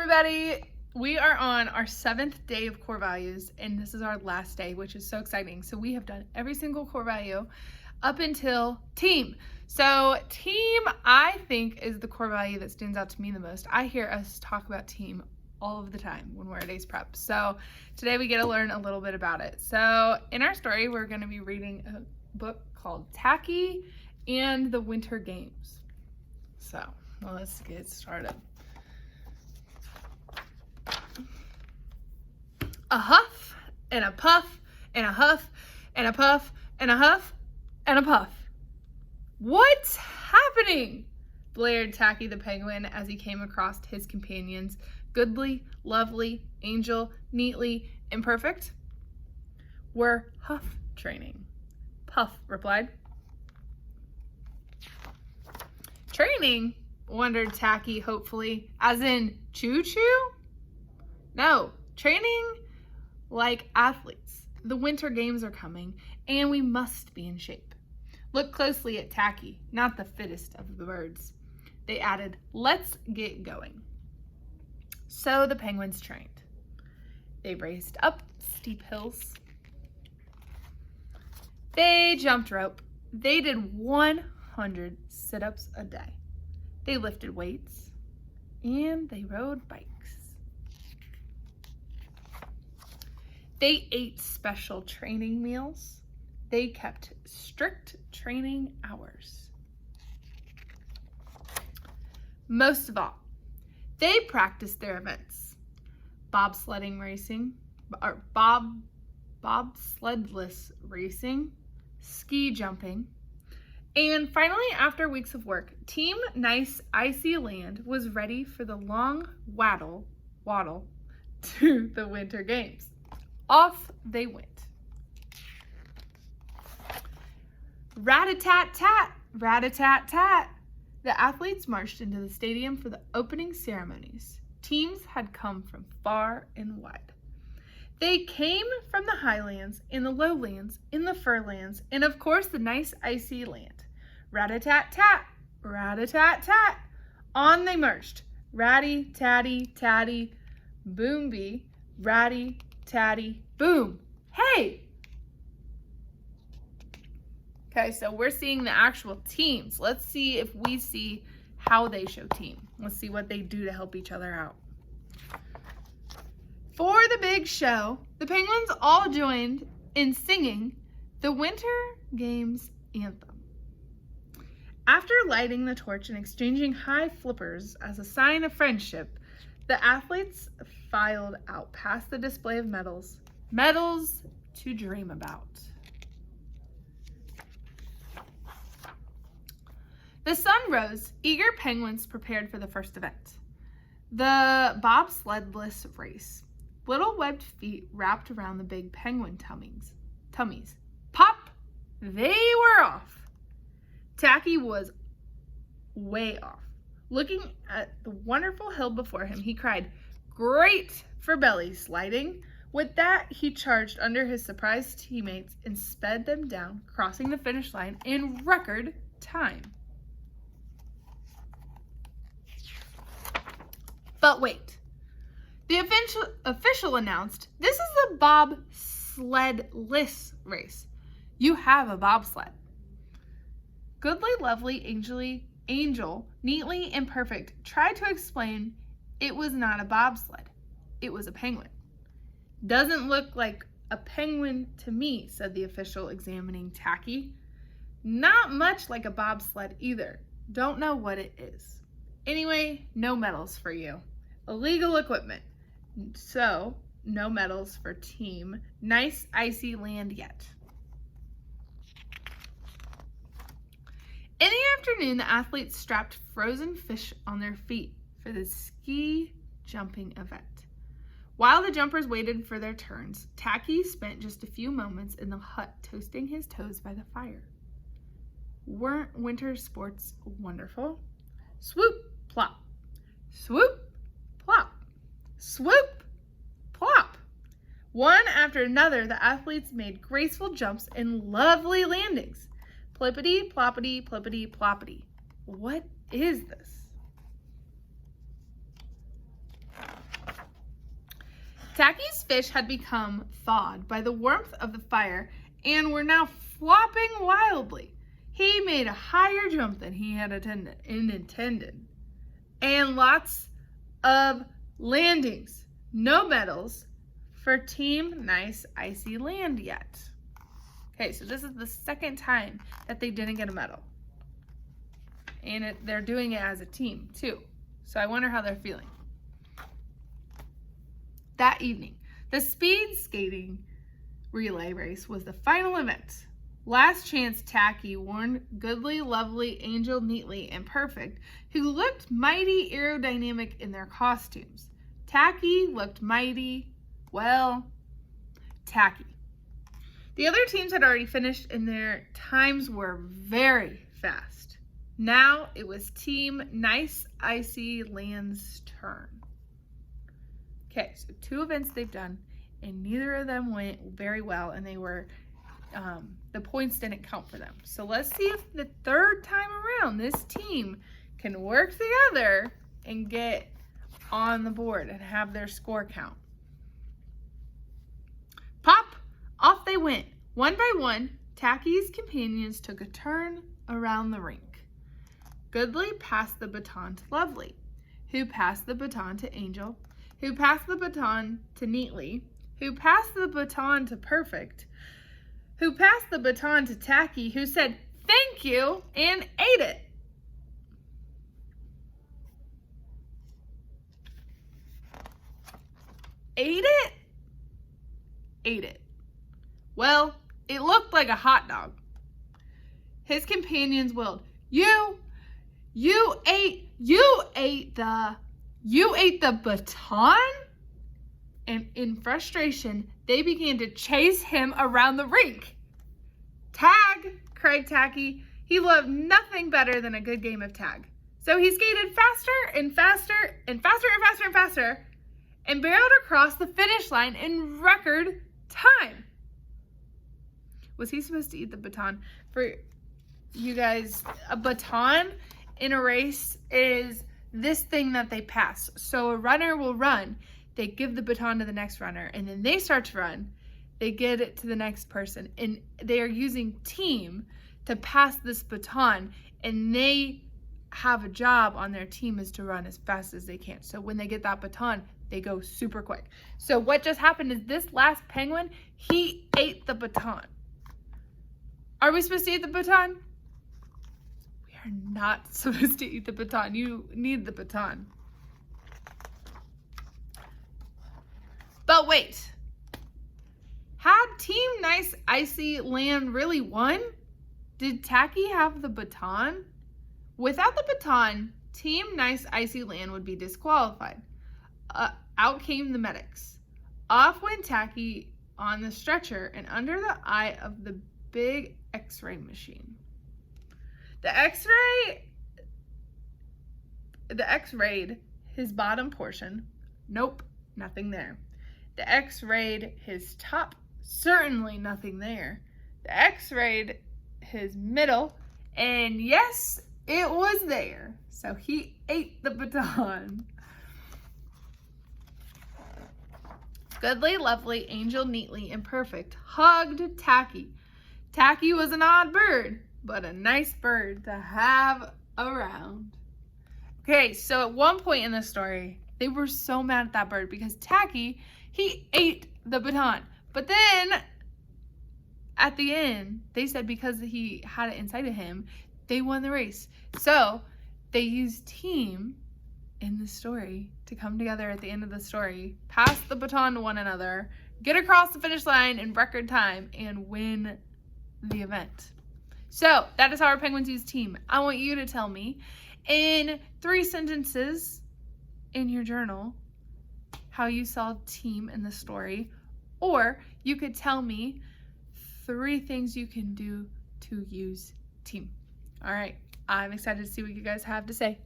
everybody. We are on our 7th day of core values, and this is our last day, which is so exciting. So we have done every single core value up until team. So team, I think, is the core value that stands out to me the most. I hear us talk about team all of the time when we're at ACE Prep. So today we get to learn a little bit about it. So in our story, we're going to be reading a book called Tacky and the Winter Games. So let's get started. A huff, and a puff, and a huff, and a puff, and a huff, and a puff. What's happening? Blared Tacky the penguin as he came across his companions, Goodly, Lovely, Angel, Neatly, Imperfect. We're huff training. Puff replied. Training? Wondered Tacky hopefully, as in choo-choo? No, training like athletes. The winter games are coming, and we must be in shape. Look closely at Tacky, not the fittest of the birds. They added, let's get going. So the penguins trained. They raced up steep hills. They jumped rope. They did 100 sit-ups a day. They lifted weights, and they rode bikes. They ate special training meals. They kept strict training hours. Most of all, they practiced their events. Bobsledding racing, or bobsledless racing, ski jumping, and finally, after weeks of work, Team Nice Icy Land was ready for the long waddle to the Winter Games. Off they went. Rat-a-tat-tat, rat-a-tat-tat. The athletes marched into the stadium for the opening ceremonies. Teams had come from far and wide. They came from the highlands, in the lowlands, in the furlands, and of course the nice icy land. Rat-a-tat-tat, rat-a-tat-tat. On they marched. Ratty-tatty-tatty, boom-bee, ratty, tatty, boom. Hey! Okay, so we're seeing the actual teams. Let's see if we see how they show team. Let's see what they do to help each other out. For the big show, the penguins all joined in singing the Winter Games anthem. After lighting the torch and exchanging high flippers as a sign of friendship, the athletes filed out past the display of medals. Medals to dream about. The sun rose. Eager penguins prepared for the first event, the bobsledless race. Little webbed feet wrapped around the big penguin tummies. Pop! They were off. Tacky was way off. Looking at the wonderful hill before him, he cried, "Great for belly sliding." With that, he charged under his surprised teammates and sped them down, crossing the finish line in record time. But wait. The official announced, this is the bobsledless race. You have a bobsled. Goodly, Lovely, Angel, Neatly, Imperfect tried to explain it was not a bobsled. It was a penguin. Doesn't look like a penguin to me, said the official, examining Tacky. Not much like a bobsled either. Don't know what it is. Anyway, no medals for you. Illegal equipment. So, no medals for Team Nice Icy Land yet. In the afternoon, the athletes strapped frozen fish on their feet for the ski jumping event. While the jumpers waited for their turns, Tacky spent just a few moments in the hut toasting his toes by the fire. Weren't winter sports wonderful? Swoop, plop. Swoop, plop. Swoop, plop. One after another, the athletes made graceful jumps and lovely landings. Plippity, ploppity, plippity, ploppity. What is this? Tacky's fish had become thawed by the warmth of the fire and were now flopping wildly. He made a higher jump than he had intended. And lots of landings. No medals for Team Nice Icy Land yet. Okay, so this is the second time that they didn't get a medal. And they're doing it as a team, too. So I wonder how they're feeling. That evening, the speed skating relay race was the final event. Last Chance Tacky warned Goodly, Lovely, Angel, Neatly, and Perfect, who looked mighty aerodynamic in their costumes. Tacky looked mighty, well, tacky. The other teams had already finished and their times were very fast. Now it was Team Nice Icy Land's turn. Okay, so 2 events they've done, and neither of them went very well, and they were, the points didn't count for them. So let's see if the third time around this team can work together and get on the board and have their score count. Pop! Off they went. One by one, Tacky's companions took a turn around the rink. Goodly passed the baton to Lovely, who passed the baton to Angel, who passed the baton to Neatly, who passed the baton to Perfect, who passed the baton to Tacky, who said, "Thank you," and ate it. Ate it? Ate it. Well, it looked like a hot dog. His companions wailed, You ate the baton?" And in frustration, they began to chase him around the rink. "Tag!" cried Tacky. He loved nothing better than a good game of tag. So he skated faster and faster and faster and faster and faster and barreled across the finish line in record time. Was he supposed to eat the baton? For you guys, a baton in a race is this thing that they pass. So a runner will run, they give the baton to the next runner, and then they start to run, they get it to the next person, and they are using team to pass this baton, and they have a job on their team is to run as fast as they can. So when they get that baton, they go super quick. So what just happened is this last penguin, he ate the baton. Are we supposed to eat the baton? We are not supposed to eat the baton. You need the baton. But wait. Had Team Nice Icy Land really won? Did Tacky have the baton? Without the baton, Team Nice Icy Land would be disqualified. Out came the medics. Off went Tacky on the stretcher and under the eye of the big X-ray machine. The X-rayed his bottom portion. Nope, nothing there. The X-rayed his top. Certainly nothing there. The X-rayed his middle. And yes, it was there. So he ate the baton. Goodly, Lovely, Angel, Neatly, and Perfect hugged Tacky. Tacky was an odd bird, but a nice bird to have around. Okay, so at one point in the story, they were so mad at that bird because Tacky, he ate the baton. But then, at the end, they said because he had it inside of him, they won the race. So, they used team in the story to come together at the end of the story, pass the baton to one another, get across the finish line in record time, and win the event. So that is how our penguins use team. I want you to tell me in 3 sentences in your journal how you saw team in the story, or you could tell me 3 things you can do to use team. All right, I'm excited to see what you guys have to say.